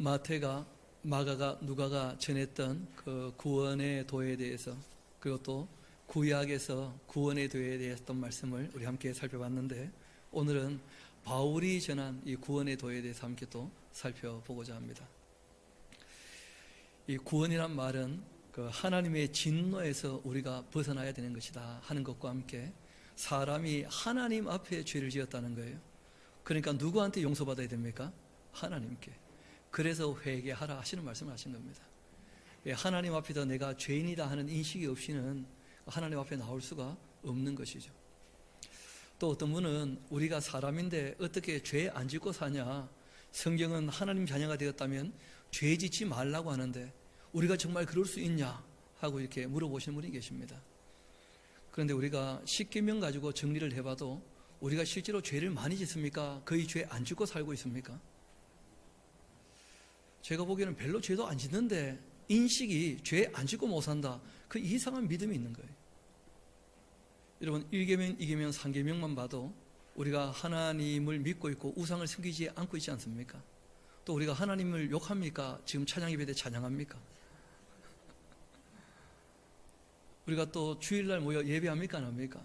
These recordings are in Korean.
마태가, 마가가, 누가가 전했던 그 구원의 도에 대해서, 그리고 또 구약에서 구원의 도에 대해서 했던 말씀을 우리 함께 살펴봤는데, 오늘은 바울이 전한 이 구원의 도에 대해서 함께 또 살펴보고자 합니다. 이 구원이란 말은 그 하나님의 진노에서 우리가 벗어나야 되는 것이다 하는 것과 함께, 사람이 하나님 앞에 죄를 지었다는 거예요. 그러니까 누구한테 용서받아야 됩니까? 하나님께. 그래서 회개하라 하시는 말씀을 하신 겁니다. 하나님 앞에서 내가 죄인이다 하는 인식이 없이는 하나님 앞에 나올 수가 없는 것이죠. 또 어떤 분은 우리가 사람인데 어떻게 죄 안 짓고 사냐, 성경은 하나님 자녀가 되었다면 죄 짓지 말라고 하는데 우리가 정말 그럴 수 있냐 하고 이렇게 물어보시는 분이 계십니다. 그런데 우리가 10계명 가지고 정리를 해봐도 우리가 실제로 죄를 많이 짓습니까? 거의 죄 안 짓고 살고 있습니까? 제가 보기에는 별로 죄도 안 짓는데 인식이 죄 안 짓고 못 산다, 그 이상한 믿음이 있는 거예요. 여러분, 1계명, 2계명, 3계명만 봐도 우리가 하나님을 믿고 있고 우상을 섬기지 않고 있지 않습니까? 또 우리가 하나님을 욕합니까? 지금 찬양 예배 때 찬양합니까? 우리가 또 주일날 모여 예배합니까? 안 합니까?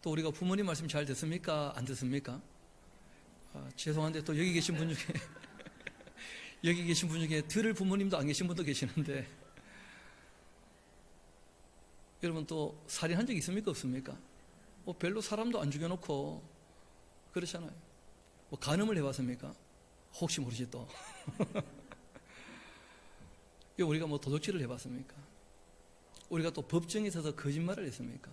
또 우리가 부모님 말씀 잘 듣습니까? 안 듣습니까? 죄송한데 또 여기 계신 분 중에 여기 계신 분 중에 들을 부모님도 안 계신 분도 계시는데, 여러분 또 살인한 적 있습니까? 없습니까? 뭐 별로 사람도 안 죽여놓고 그렇잖아요. 뭐 간음을 해봤습니까? 혹시 모르지 또. 우리가 뭐 도둑질을 해봤습니까? 우리가 또 법정에 서서 거짓말을 했습니까?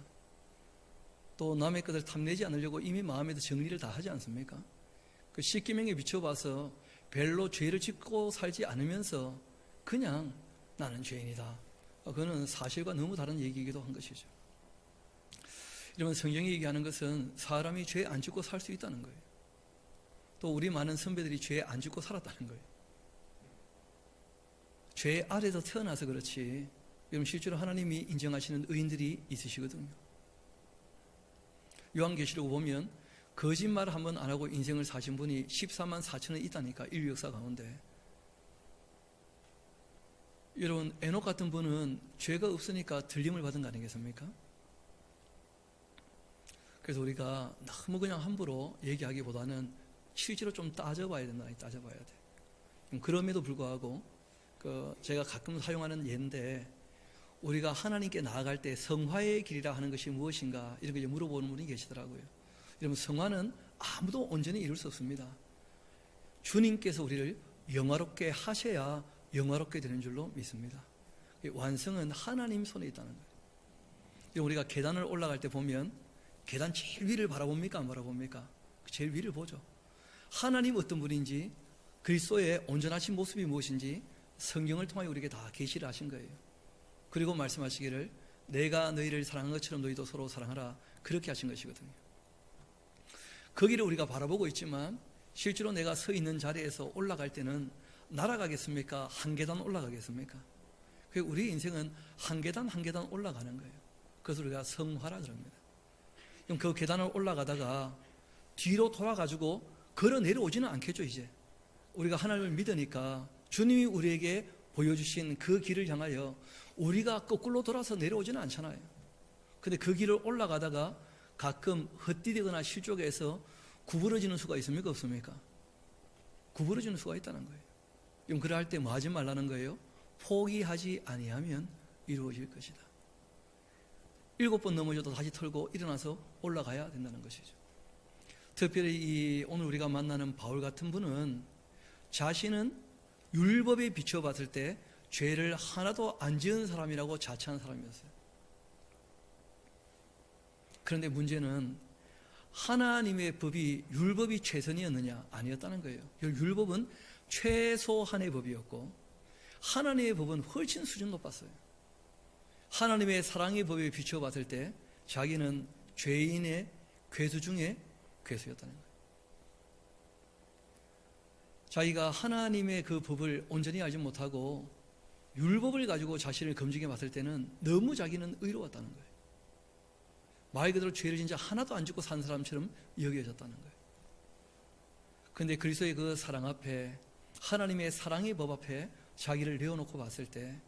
또 남의 것을 탐내지 않으려고 이미 마음에도 정리를 다 하지 않습니까? 그 10계명에 비춰봐서 별로 죄를 짓고 살지 않으면서 그냥 나는 죄인이다, 그거는 사실과 너무 다른 얘기이기도 한 것이죠. 여러분, 성경이 얘기하는 것은 사람이 죄 안 짓고 살 수 있다는 거예요. 또 우리 많은 선배들이 죄 안 짓고 살았다는 거예요. 죄 아래서 태어나서 그렇지, 여러분 실제로 하나님이 인정하시는 의인들이 있으시거든요. 요한계시록 보면 거짓말 한 번 안 하고 인생을 사신 분이 14만 4천은 있다니까, 인류 역사 가운데. 여러분, 에녹 같은 분은 죄가 없으니까 들림을 받은 거 아니겠습니까? 그래서 우리가 너무 그냥 함부로 얘기하기보다는 실제로 좀 따져봐야 된다, 따져봐야 돼. 그럼에도 불구하고 제가 가끔 사용하는 예인데, 우리가 하나님께 나아갈 때 성화의 길이라 하는 것이 무엇인가 이런 거 물어보는 분이 계시더라고요. 여러분, 성화는 아무도 온전히 이룰 수 없습니다. 주님께서 우리를 영화롭게 하셔야 영화롭게 되는 줄로 믿습니다. 완성은 하나님 손에 있다는 거예요. 우리가 계단을 올라갈 때 보면 계단 제일 위를 바라봅니까? 안 바라봅니까? 제일 위를 보죠. 하나님 어떤 분인지, 그리스도의 온전하신 모습이 무엇인지 성경을 통하여 우리에게 다 계시를 하신 거예요. 그리고 말씀하시기를 내가 너희를 사랑한 것처럼 너희도 서로 사랑하라, 그렇게 하신 것이거든요. 거기를 우리가 바라보고 있지만 실제로 내가 서 있는 자리에서 올라갈 때는 날아가겠습니까? 한 계단 올라가겠습니까? 우리 인생은 한 계단 한 계단 올라가는 거예요. 그래서 우리가 성화라 그럽니다. 그럼 그 계단을 올라가다가 뒤로 돌아가지고 걸어 내려오지는 않겠죠. 이제 우리가 하나님을 믿으니까 주님이 우리에게 보여주신 그 길을 향하여 우리가 거꾸로 돌아서 내려오지는 않잖아요. 근데 그 길을 올라가다가 가끔 헛디디거나 실족해서 구부러지는 수가 있습니까? 없습니까? 구부러지는 수가 있다는 거예요. 그럼 그럴 때 뭐 하지 말라는 거예요? 포기하지 아니하면 이루어질 것이다. 7번 넘어져도 다시 털고 일어나서 올라가야 된다는 것이죠. 특별히 오늘 우리가 만나는 바울 같은 분은 자신은 율법에 비춰봤을 때 죄를 하나도 안 지은 사람이라고 자처한 사람이었어요. 그런데 문제는 하나님의 법이 율법이 최선이었느냐? 아니었다는 거예요. 율법은 최소한의 법이었고 하나님의 법은 훨씬 수준 높았어요. 하나님의 사랑의 법에 비춰봤을 때 자기는 죄인의 괴수 중에 괴수였다는 거예요. 자기가 하나님의 그 법을 온전히 알지 못하고 율법을 가지고 자신을 검증해 봤을 때는 너무 자기는 의로웠다는 거예요. 말 그대로 죄를 진짜 하나도 안 짓고 산 사람처럼 여겨졌다는 거예요. 그런데 그리스도의 그 사랑 앞에 하나님의 사랑의 법 앞에 자기를 내어놓고 봤을 때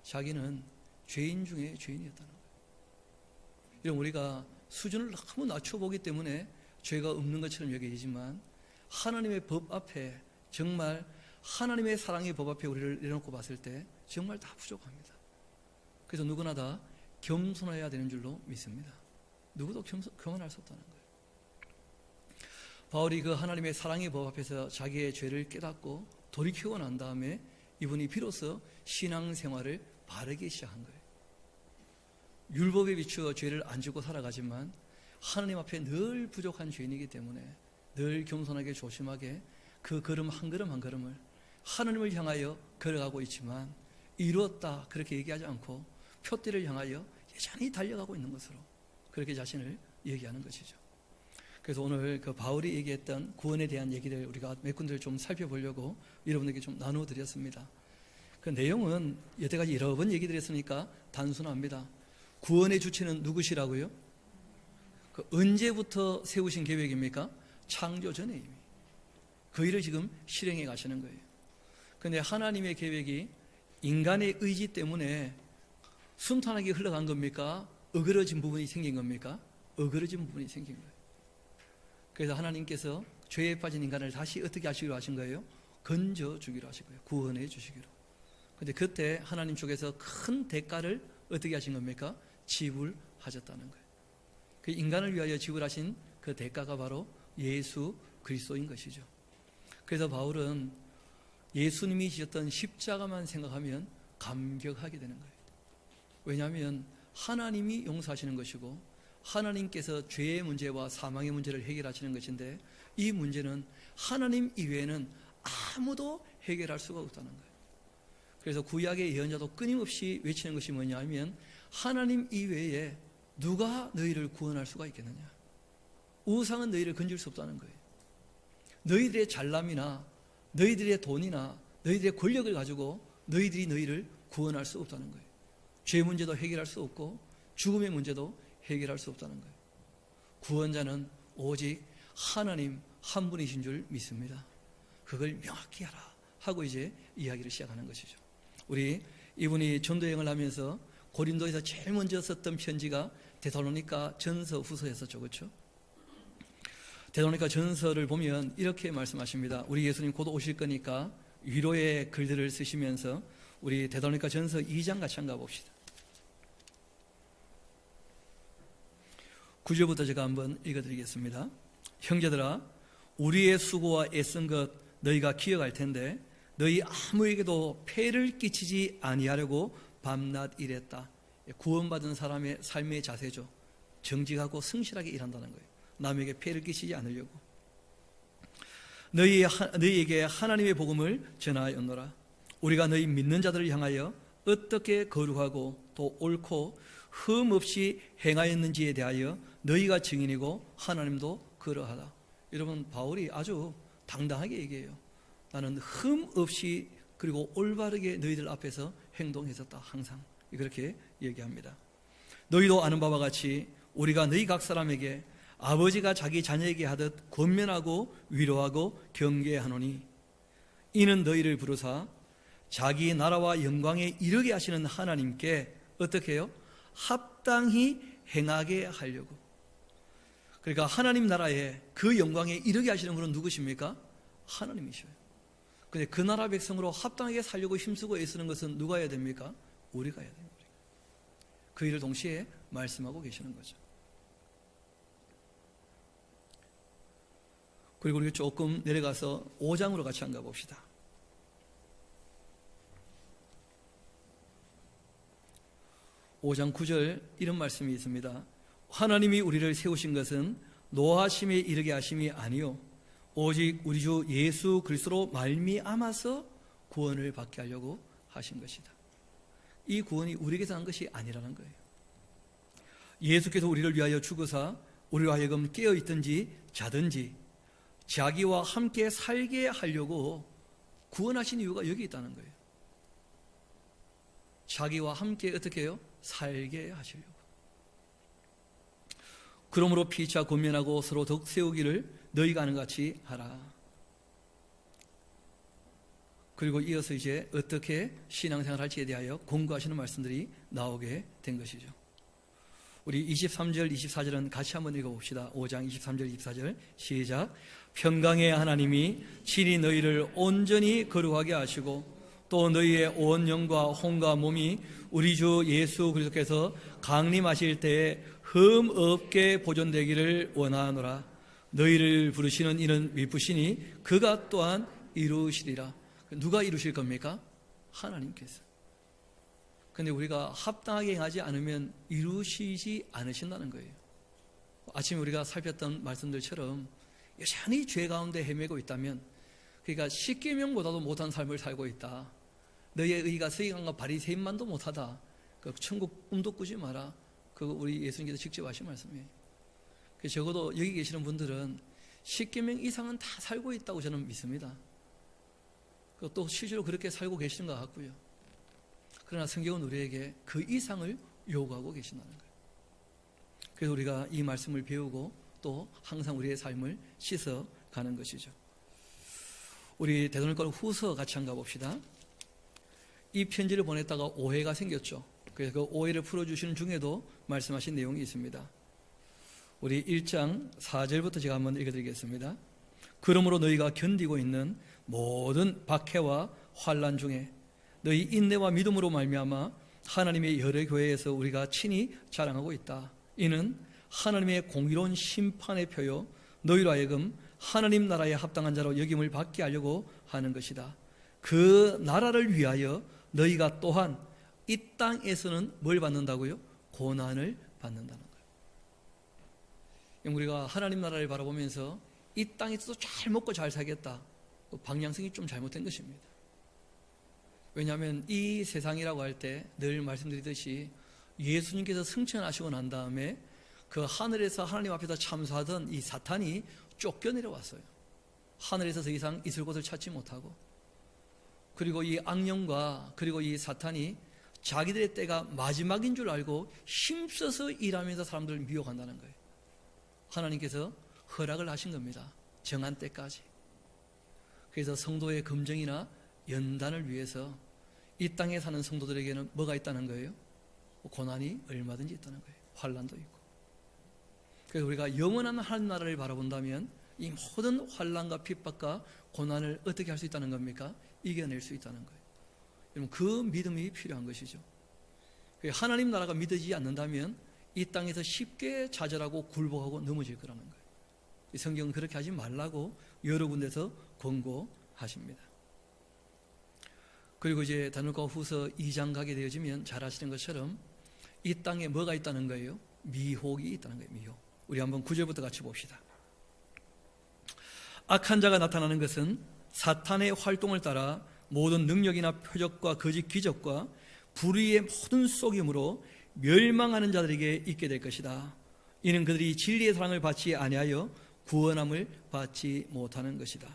자기는 죄인 중에 죄인이었다는 거예요. 이런 우리가 수준을 너무 낮춰보기 때문에 죄가 없는 것처럼 여겨지지만 하나님의 법 앞에 정말 하나님의 사랑의 법 앞에 우리를 내놓고 봤을 때 정말 다 부족합니다. 그래서 누구나 다 겸손해야 되는 줄로 믿습니다. 누구도 교만할 수 없다는 거예요. 바울이 그 하나님의 사랑의 법 앞에서 자기의 죄를 깨닫고 돌이키고 난 다음에 이분이 비로소 신앙생활을 바르게 시작한 거예요. 율법에 비추어 죄를 안 짓고 살아가지만 하나님 앞에 늘 부족한 죄인이기 때문에 늘 겸손하게 조심하게 그 걸음 한 걸음 한 걸음을 하나님을 향하여 걸어가고 있지만 이루었다 그렇게 얘기하지 않고 표대를 향하여 여전히 달려가고 있는 것으로 그렇게 자신을 얘기하는 것이죠. 그래서 오늘 그 바울이 얘기했던 구원에 대한 얘기를 우리가 몇 군데를 좀 살펴보려고 여러분에게 좀 나누어 드렸습니다. 그 내용은 여태까지 여러 번 얘기 드렸으니까 단순합니다. 구원의 주체는 누구시라고요? 그 언제부터 세우신 계획입니까? 창조 전에 이미 그 일을 지금 실행해 가시는 거예요. 그런데 하나님의 계획이 인간의 의지 때문에 순탄하게 흘러간 겁니까? 어그러진 부분이 생긴 겁니까? 어그러진 부분이 생긴 거예요. 그래서 하나님께서 죄에 빠진 인간을 다시 어떻게 하시기로 하신 거예요? 건져 주기로 하신 거예요. 구원해 주시기로. 그런데 그때 하나님 쪽에서 큰 대가를 어떻게 하신 겁니까? 지불하셨다는 거예요. 그 인간을 위하여 지불하신 그 대가가 바로 예수 그리스도인 것이죠. 그래서 바울은 예수님이 지셨던 십자가만 생각하면 감격하게 되는 거예요. 왜냐하면 하나님이 용서하시는 것이고 하나님께서 죄의 문제와 사망의 문제를 해결하시는 것인데 이 문제는 하나님 이외에는 아무도 해결할 수가 없다는 거예요. 그래서 구약의 예언자도 끊임없이 외치는 것이 뭐냐 하면 하나님 이외에 누가 너희를 구원할 수가 있겠느냐. 우상은 너희를 건질 수 없다는 거예요. 너희들의 잘남이나 너희들의 돈이나 너희들의 권력을 가지고 너희들이 너희를 구원할 수 없다는 거예요. 죄 문제도 해결할 수 없고 죽음의 문제도 해결할 수 없다는 거예요. 구원자는 오직 하나님 한 분이신 줄 믿습니다. 그걸 명확히 하라 하고 이제 이야기를 시작하는 것이죠. 우리 이분이 전도여행을 하면서 고린도에서 제일 먼저 썼던 편지가 데살로니가 전서 후서였었죠. 그렇죠? 데살로니가 전서를 보면 이렇게 말씀하십니다. 우리 예수님 곧 오실 거니까 위로의 글들을 쓰시면서 우리 데살로니가 전서 2장 같이 한번 가봅시다. 9절부터 제가 한번 읽어드리겠습니다. 형제들아, 우리의 수고와 애쓴 것 너희가 기억할 텐데 너희 아무에게도 폐를 끼치지 아니하려고 밤낮 일했다. 구원받은 사람의 삶의 자세죠. 정직하고 성실하게 일한다는 거예요. 남에게 폐를 끼치지 않으려고. 너희에게 하나님의 복음을 전하였노라. 우리가 너희 믿는 자들을 향하여 어떻게 거룩하고 또 옳고 흠 없이 행하였는지에 대하여 너희가 증인이고 하나님도 그러하다. 여러분, 바울이 아주 당당하게 얘기해요. 나는 흠 없이 그리고 올바르게 너희들 앞에서 행동했었다. 항상 그렇게 얘기합니다. 너희도 아는 바와 같이 우리가 너희 각 사람에게 아버지가 자기 자녀에게 하듯 권면하고 위로하고 경계하노니 이는 너희를 부르사 자기 나라와 영광에 이르게 하시는 하나님께 어떻게 해요? 합당히 행하게 하려고. 그러니까 하나님 나라에 그 영광에 이르게 하시는 분은 누구십니까? 하나님이셔요. 그런데 그 나라 백성으로 합당하게 살려고 힘쓰고 애쓰는 것은 누가 해야 됩니까? 우리가 해야 됩니다. 그 일을 동시에 말씀하고 계시는 거죠. 그리고 우리 조금 내려가서 5장으로 같이 한번 가봅시다. 5장 9절 이런 말씀이 있습니다. 하나님이 우리를 세우신 것은 노하심에 이르게 하심이 아니요 오직 우리 주 예수 그리스도로 말미암아서 구원을 받게 하려고 하신 것이다. 이 구원이 우리에게서 한 것이 아니라는 거예요. 예수께서 우리를 위하여 죽으사 우리로 하여금 깨어있든지 자든지 자기와 함께 살게 하려고 구원하신 이유가 여기 있다는 거예요. 자기와 함께 어떻게 해요? 살게 하시려고. 그러므로 피차 권면하고 서로 덕 세우기를 너희가 하는 같이 하라. 그리고 이어서 이제 어떻게 신앙생활 할지에 대하여 공부하시는 말씀들이 나오게 된 것이죠. 우리 23절, 24절은 같이 한번 읽어봅시다. 5장 23절, 24절 시작. 평강의 하나님이 친히 너희를 온전히 거룩하게 하시고 또 너희의 온 영과 혼과 몸이 우리 주 예수 그리스도께서 강림하실 때에 흠 없게 보존되기를 원하노라. 너희를 부르시는 이는 미쁘시니 그가 또한 이루시리라. 누가 이루실 겁니까? 하나님께서. 근데 우리가 합당하게 행하지 않으면 이루시지 않으신다는 거예요. 아침에 우리가 살폈던 말씀들처럼 여전히 죄 가운데 헤매고 있다면, 그러니까 십계명보다도 못한 삶을 살고 있다. 너의 의가 서기관과 바리새인만도 못하다. 그 천국 꿈도 꾸지 마라. 그거 우리 예수님께서 직접 하신 말씀이에요. 적어도 여기 계시는 분들은 십계명 이상은 다 살고 있다고 저는 믿습니다. 또 실제로 그렇게 살고 계시는 것 같고요. 그러나 성경은 우리에게 그 이상을 요구하고 계신다는 거예요. 그래서 우리가 이 말씀을 배우고 또 항상 우리의 삶을 씻어가는 것이죠. 우리 데살로니가 후서 같이 한번 가봅시다. 이 편지를 보냈다가 오해가 생겼죠. 그래서 그 오해를 풀어주시는 중에도 말씀하신 내용이 있습니다. 우리 1장 4절부터 제가 한번 읽어드리겠습니다. 그러므로 너희가 견디고 있는 모든 박해와 환난 중에 너희 인내와 믿음으로 말미암아 하나님의 여러 교회에서 우리가 친히 자랑하고 있다. 이는 하나님의 공의로운 심판의 표요 너희로 하여금 하나님 나라에 합당한 자로 여김을 받게 하려고 하는 것이다. 그 나라를 위하여 너희가 또한 이 땅에서는 뭘 받는다고요? 고난을 받는다는 거예요. 우리가 하나님 나라를 바라보면서 이 땅에서도 잘 먹고 잘 살겠다. 방향성이 좀 잘못된 것입니다. 왜냐하면 이 세상이라고 할 때 늘 말씀드리듯이 예수님께서 승천하시고 난 다음에 그 하늘에서 하나님 앞에서 참수하던 이 사탄이 쫓겨내려왔어요. 하늘에서 더 이상 있을 곳을 찾지 못하고, 그리고 이 악령과 그리고 이 사탄이 자기들의 때가 마지막인 줄 알고 힘써서 일하면서 사람들을 미혹한다는 거예요. 하나님께서 허락을 하신 겁니다. 정한 때까지. 그래서 성도의 검증이나 연단을 위해서 이 땅에 사는 성도들에게는 뭐가 있다는 거예요? 고난이 얼마든지 있다는 거예요. 환난도 있고. 그래서 우리가 영원한 하나님 나라를 바라본다면 이 모든 환난과 핍박과 고난을 어떻게 할 수 있다는 겁니까? 이겨낼 수 있다는 거예요. 여러분, 그 믿음이 필요한 것이죠. 하나님 나라가 믿어지지 않는다면 이 땅에서 쉽게 좌절하고 굴복하고 넘어질 거라는 거예요. 이 성경은 그렇게 하지 말라고 여러 군데서 권고하십니다. 그리고 이제 데살로니가 후서 2장 가게 되어지면 잘 아시는 것처럼 이 땅에 뭐가 있다는 거예요? 미혹이 있다는 거예요. 미혹. 우리 한번 9절부터 같이 봅시다. 악한 자가 나타나는 것은 사탄의 활동을 따라 모든 능력이나 표적과 거짓 기적과 불의의 모든 속임으로 멸망하는 자들에게 있게 될 것이다. 이는 그들이 진리의 사랑을 받지 아니하여 구원함을 받지 못하는 것이다.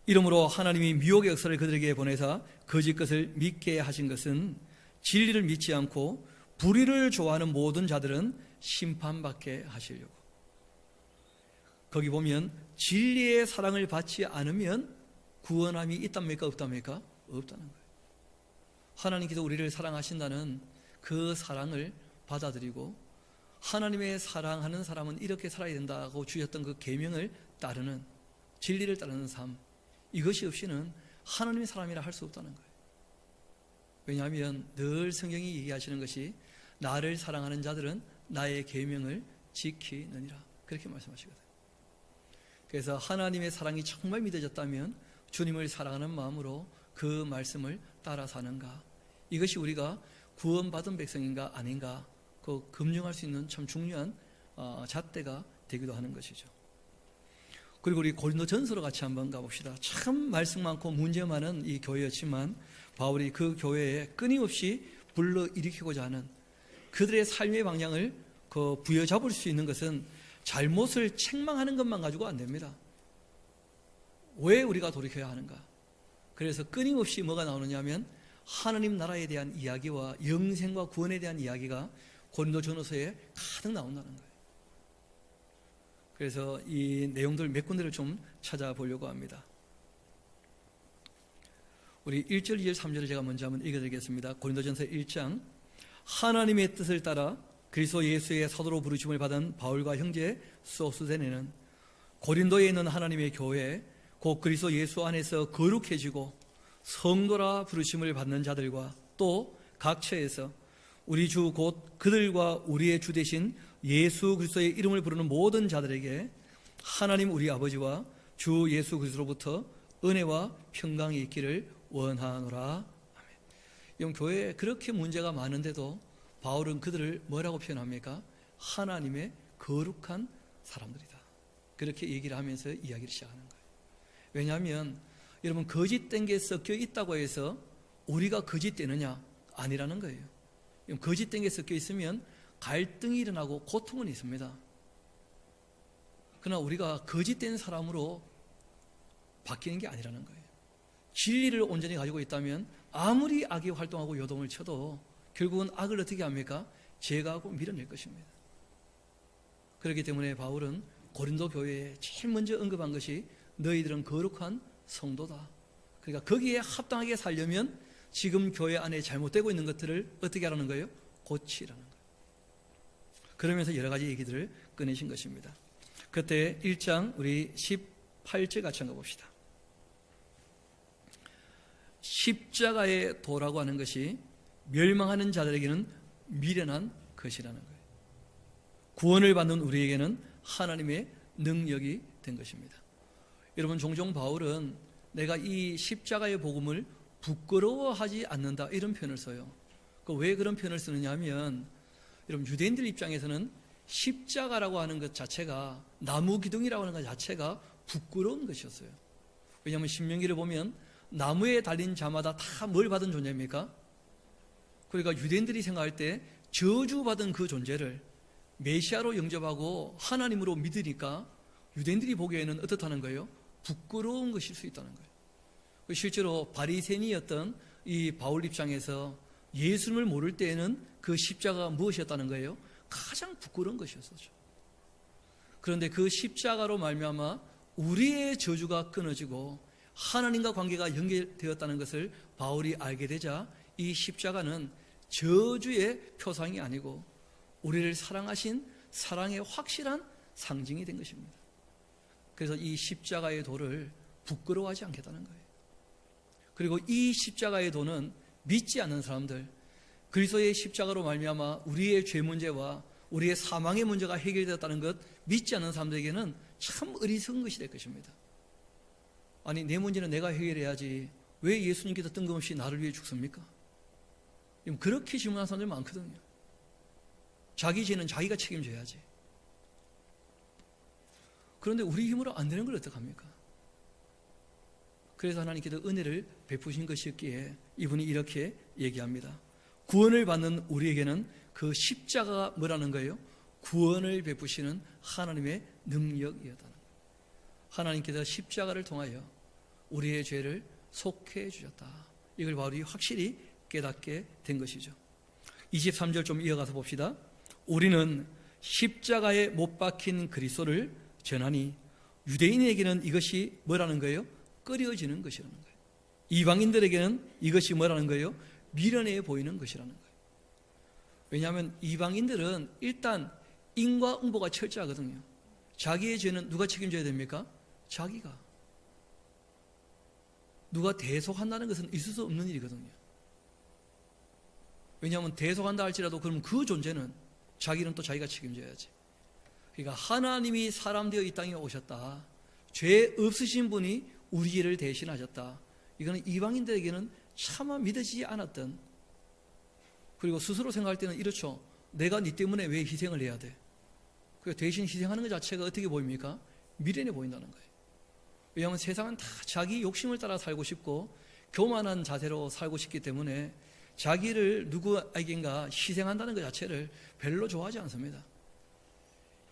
이러므로 하나님이 미혹의 역사를 그들에게 보내사 거짓 것을 믿게 하신 것은 진리를 믿지 않고 불의를 좋아하는 모든 자들은 심판받게 하시려고. 거기 보면 진리의 사랑을 받지 않으면 구원함이 있답니까? 없답니까? 없다는 거예요. 하나님께서 우리를 사랑하신다는 그 사랑을 받아들이고 하나님의 사랑하는 사람은 이렇게 살아야 된다고 주셨던 그 계명을 따르는, 진리를 따르는 삶, 이것이 없이는 하나님의 사람이라 할 수 없다는 거예요. 왜냐하면 늘 성경이 얘기하시는 것이 나를 사랑하는 자들은 나의 계명을 지키느니라, 그렇게 말씀하시거든요. 그래서 하나님의 사랑이 정말 믿어졌다면 주님을 사랑하는 마음으로 그 말씀을 따라 사는가, 이것이 우리가 구원받은 백성인가 아닌가 그 검증할 수 있는 참 중요한 잣대가 되기도 하는 것이죠. 그리고 우리 고린도전서로 같이 한번 가봅시다. 참 말씀 많고 문제 많은 이 교회였지만 바울이 그 교회에 끊임없이 불러일으키고자 하는 그들의 삶의 방향을 부여잡을 수 있는 것은 잘못을 책망하는 것만 가지고 안 됩니다. 왜 우리가 돌이켜야 하는가? 그래서 끊임없이 뭐가 나오느냐 하면 하나님 나라에 대한 이야기와 영생과 구원에 대한 이야기가 고린도전서에 가득 나온다는 거예요. 그래서 이 내용들 몇 군데를 좀 찾아보려고 합니다. 우리 1절, 2절, 3절을 제가 먼저 한번 읽어드리겠습니다. 고린도전서 1장. 하나님의 뜻을 따라 그리스도 예수의 사도로 부르심을 받은 바울과 형제 소스데네는 고린도에 있는 하나님의 교회 곧 그리스도 예수 안에서 거룩해지고 성도라 부르심을 받는 자들과 또 각 처에서 우리 주 곧 그들과 우리의 주 되신 예수 그리스도의 이름을 부르는 모든 자들에게 하나님 우리 아버지와 주 예수 그리스도로부터 은혜와 평강이 있기를 원하노라. 아멘. 이 교회에 그렇게 문제가 많은데도 바울은 그들을 뭐라고 표현합니까? 하나님의 거룩한 사람들이다. 그렇게 얘기를 하면서 이야기를 시작하는 거예요. 왜냐하면 여러분, 거짓된 게 섞여 있다고 해서 우리가 거짓되느냐? 아니라는 거예요. 거짓된 게 섞여 있으면 갈등이 일어나고 고통은 있습니다. 그러나 우리가 거짓된 사람으로 바뀌는 게 아니라는 거예요. 진리를 온전히 가지고 있다면 아무리 악이 활동하고 요동을 쳐도 결국은 악을 어떻게 합니까? 제거하고 밀어낼 것입니다. 그렇기 때문에 바울은 고린도 교회에 제일 먼저 언급한 것이 너희들은 거룩한 성도다. 그러니까 거기에 합당하게 살려면 지금 교회 안에 잘못되고 있는 것들을 어떻게 하라는 거예요? 고치라는 거예요. 그러면서 여러 가지 얘기들을 꺼내신 것입니다. 그때 1장 우리 18절 같이 한번 봅시다. 십자가의 도라고 하는 것이 멸망하는 자들에게는 미련한 것이라는 거예요. 구원을 받는 우리에게는 하나님의 능력이 된 것입니다. 여러분, 종종 바울은 내가 이 십자가의 복음을 부끄러워하지 않는다 이런 표현을 써요. 왜 그런 표현을 쓰느냐 하면 여러분, 유대인들 입장에서는 십자가라고 하는 것 자체가, 나무 기둥이라고 하는 것 자체가 부끄러운 것이었어요. 왜냐하면 신명기를 보면 나무에 달린 자마다 다 뭘 받은 존재입니까? 그러니까 유대인들이 생각할 때 저주받은 그 존재를 메시아로 영접하고 하나님으로 믿으니까 유대인들이 보기에는 어떻다는 거예요? 부끄러운 것일 수 있다는 거예요. 실제로 바리새인이었던 이 바울 입장에서 예수님을 모를 때에는 그 십자가가 무엇이었다는 거예요? 가장 부끄러운 것이었었죠. 그런데 그 십자가로 말미암아 우리의 저주가 끊어지고 하나님과 관계가 연결되었다는 것을 바울이 알게 되자 이 십자가는 저주의 표상이 아니고 우리를 사랑하신 사랑의 확실한 상징이 된 것입니다. 그래서 이 십자가의 도를 부끄러워하지 않겠다는 거예요. 그리고 이 십자가의 도는 믿지 않는 사람들, 그리스도의 십자가로 말미암아 우리의 죄 문제와 우리의 사망의 문제가 해결되었다는 것 믿지 않는 사람들에게는 참 어리석은 것이 될 것입니다. 아니, 내 문제는 내가 해결해야지 왜 예수님께서 뜬금없이 나를 위해 죽습니까? 그렇게 질문하는 사람들 많거든요. 자기 죄는 자기가 책임져야지. 그런데 우리 힘으로 안 되는 걸 어떡합니까? 그래서 하나님께서 은혜를 베푸신 것이었기에 이분이 이렇게 얘기합니다. 구원을 받는 우리에게는 그 십자가가 뭐라는 거예요? 구원을 베푸시는 하나님의 능력이었다는 거예요. 하나님께서 십자가를 통하여 우리의 죄를 속해 주셨다. 이걸 바울이 확실히 깨닫게 된 것이죠. 23절 좀 이어가서 봅시다. 우리는 십자가에 못 박힌 그리스도를 전하니 유대인에게는 이것이 뭐라는 거예요? 꺼려지는 것이라는 거예요. 이방인들에게는 이것이 뭐라는 거예요? 미련해 보이는 것이라는 거예요. 왜냐하면 이방인들은 일단 인과응보가 철저하거든요. 자기의 죄는 누가 책임져야 됩니까? 자기가. 누가 대속한다는 것은 있을 수 없는 일이거든요. 왜냐하면 대속한다 할지라도 그럼 그 존재는 자기는 또 자기가 책임져야지. 그러니까 하나님이 사람 되어 이 땅에 오셨다. 죄 없으신 분이 우리 죄를 대신하셨다. 이거는 이방인들에게는 차마 믿어지지 않았던, 그리고 스스로 생각할 때는 이렇죠. 내가 네 때문에 왜 희생을 해야 돼? 그 대신 희생하는 것 자체가 어떻게 보입니까? 미련해 보인다는 거예요. 왜냐하면 세상은 다 자기 욕심을 따라 살고 싶고 교만한 자세로 살고 싶기 때문에 자기를 누구에겐가 희생한다는 것 자체를 별로 좋아하지 않습니다.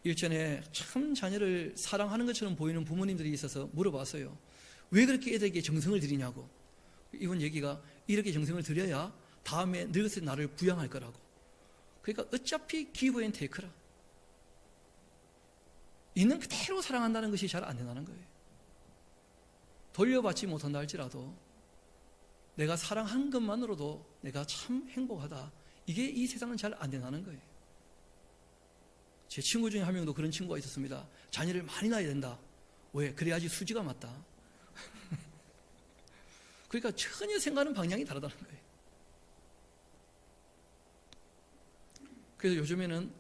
일전에 참 자녀를 사랑하는 것처럼 보이는 부모님들이 있어서 물어봤어요. 왜 그렇게 애들에게 정성을 들이냐고. 이분 얘기가 이렇게 정성을 들여야 다음에 늙었을 때 나를 부양할 거라고. 그러니까 어차피 기브 앤 테이크라. 있는 그대로 사랑한다는 것이 잘 안 된다는 거예요. 돌려받지 못한다 할지라도 내가 사랑하는 것만으로도 내가 참 행복하다. 이게 이 세상은 잘 안 된다는 거예요. 제 친구 중에 한 명도 그런 친구가 있었습니다. 자녀를 많이 낳아야 된다. 왜? 그래야지 수지가 맞다. 그러니까 전혀 생각하는 방향이 다르다는 거예요. 그래서 요즘에는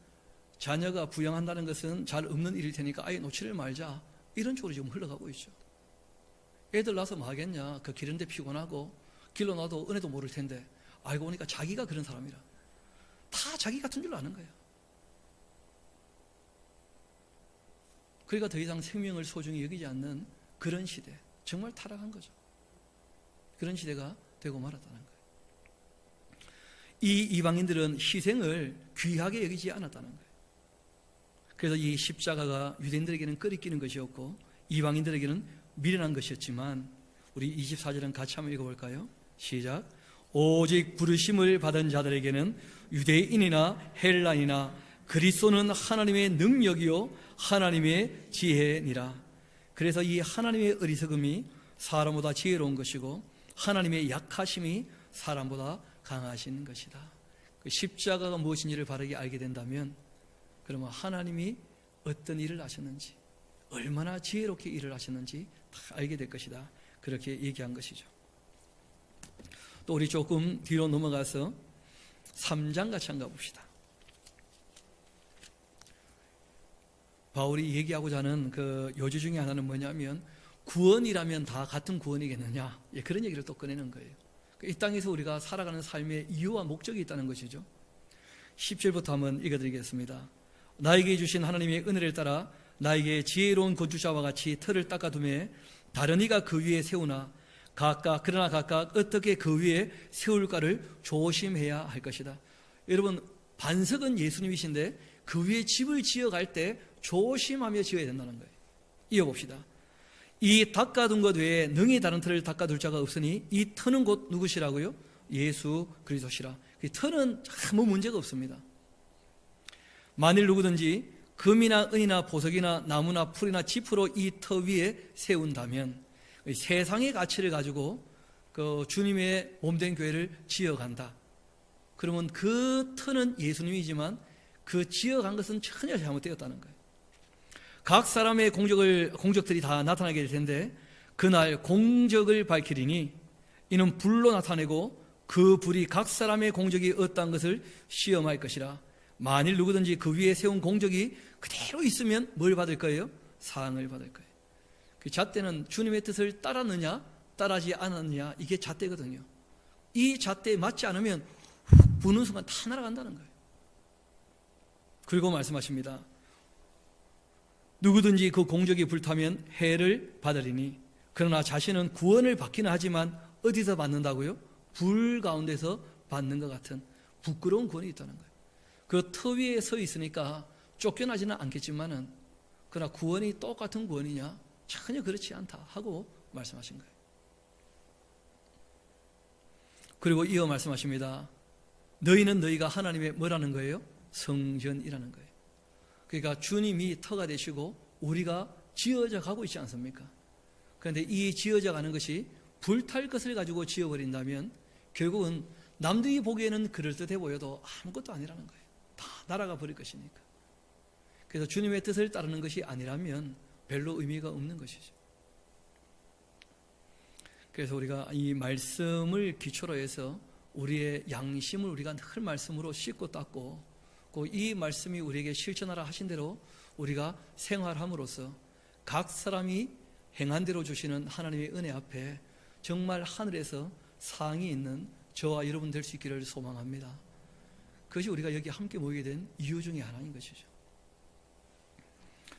자녀가 부양한다는 것은 잘 없는 일일 테니까 아예 놓지를 말자, 이런 쪽으로 지금 흘러가고 있죠. 애들 낳아서 뭐 하겠냐, 그 기른데 피곤하고 길러 놔도 은혜도 모를 텐데, 알고 보니까 자기가 그런 사람이라 다 자기 같은 줄 아는 거예요. 그러니까 더 이상 생명을 소중히 여기지 않는 그런 시대, 정말 타락한 거죠. 그런 시대가 되고 말았다는 거예요. 이 이방인들은 희생을 귀하게 여기지 않았다는 거예요. 그래서 이 십자가가 유대인들에게는 꺼리끼는 것이었고 이방인들에게는 미련한 것이었지만, 우리 24절은 같이 한번 읽어볼까요? 시작. 오직 부르심을 받은 자들에게는 유대인이나 헬라인이나 그리스도는 하나님의 능력이요 하나님의 지혜니라. 그래서 이 하나님의 어리석음이 사람보다 지혜로운 것이고 하나님의 약하심이 사람보다 강하신 것이다. 그 십자가가 무엇인지를 바르게 알게 된다면, 그러면 하나님이 어떤 일을 하셨는지, 얼마나 지혜롭게 일을 하셨는지 다 알게 될 것이다. 그렇게 얘기한 것이죠. 또 우리 조금 뒤로 넘어가서 3장 같이 한번 가봅시다. 바울이 얘기하고자 하는 그 요지 중에 하나는 뭐냐면, 구원이라면 다 같은 구원이겠느냐, 그런 얘기를 또 꺼내는 거예요. 이 땅에서 우리가 살아가는 삶의 이유와 목적이 있다는 것이죠. 10절부터 한번 읽어드리겠습니다. 나에게 주신 하나님의 은혜를 따라 나에게 지혜로운 건축자와 같이 틀을 닦아두매 다른 이가 그 위에 세우나 그러나 각각 어떻게 그 위에 세울까를 조심해야 할 것이다. 여러분, 반석은 예수님이신데 그 위에 집을 지어갈 때 조심하며 지어야 된다는 거예요. 이어봅시다. 이 닦아둔 것 외에 능히 다른 틀을 닦아둘 자가 없으니 이 터는 곧 누구시라고요? 예수 그리스도시라. 이 터는 아무 문제가 없습니다. 만일 누구든지 금이나 은이나 보석이나 나무나 풀이나 짚으로 이 터 위에 세운다면, 세상의 가치를 가지고 그 주님의 몸된 교회를 지어간다. 그러면 그 터는 예수님이지만 그 지어간 것은 전혀 잘못되었다는 거예요. 각 사람의 공적들이 다 나타나게 될 텐데 그날 공적을 밝히리니 이는 불로 나타내고 그 불이 각 사람의 공적이 어떠한 것을 시험할 것이라. 만일 누구든지 그 위에 세운 공적이 그대로 있으면 뭘 받을 거예요? 상을 받을 거예요. 그 잣대는 주님의 뜻을 따랐느냐 따르지 않았느냐, 이게 잣대거든요. 이 잣대에 맞지 않으면 훅 부는 순간 다 날아간다는 거예요. 그리고 말씀하십니다. 누구든지 그 공적이 불타면 해를 받으리니, 그러나 자신은 구원을 받기는 하지만 어디서 받는다고요? 불 가운데서 받는 것 같은 부끄러운 구원이 있다는 거예요. 그 터 위에 서 있으니까 쫓겨나지는 않겠지만은, 그러나 구원이 똑같은 구원이냐? 전혀 그렇지 않다 하고 말씀하신 거예요. 그리고 이어 말씀하십니다. 너희는 너희가 하나님의 뭐라는 거예요? 성전이라는 거예요. 그러니까 주님이 터가 되시고 우리가 지어져 가고 있지 않습니까? 그런데 이 지어져 가는 것이 불탈 것을 가지고 지어버린다면 결국은 남들이 보기에는 그럴듯해 보여도 아무것도 아니라는 거예요. 다 날아가 버릴 것이니까. 그래서 주님의 뜻을 따르는 것이 아니라면 별로 의미가 없는 것이죠. 그래서 우리가 이 말씀을 기초로 해서 우리의 양심을 우리가 늘 말씀으로 씻고 닦고, 이 말씀이 우리에게 실천하라 하신 대로 우리가 생활함으로써 각 사람이 행한 대로 주시는 하나님의 은혜 앞에 정말 하늘에서 상이 있는 저와 여러분 될 수 있기를 소망합니다. 그것이 우리가 여기 함께 모이게 된 이유 중에 하나인 것이죠.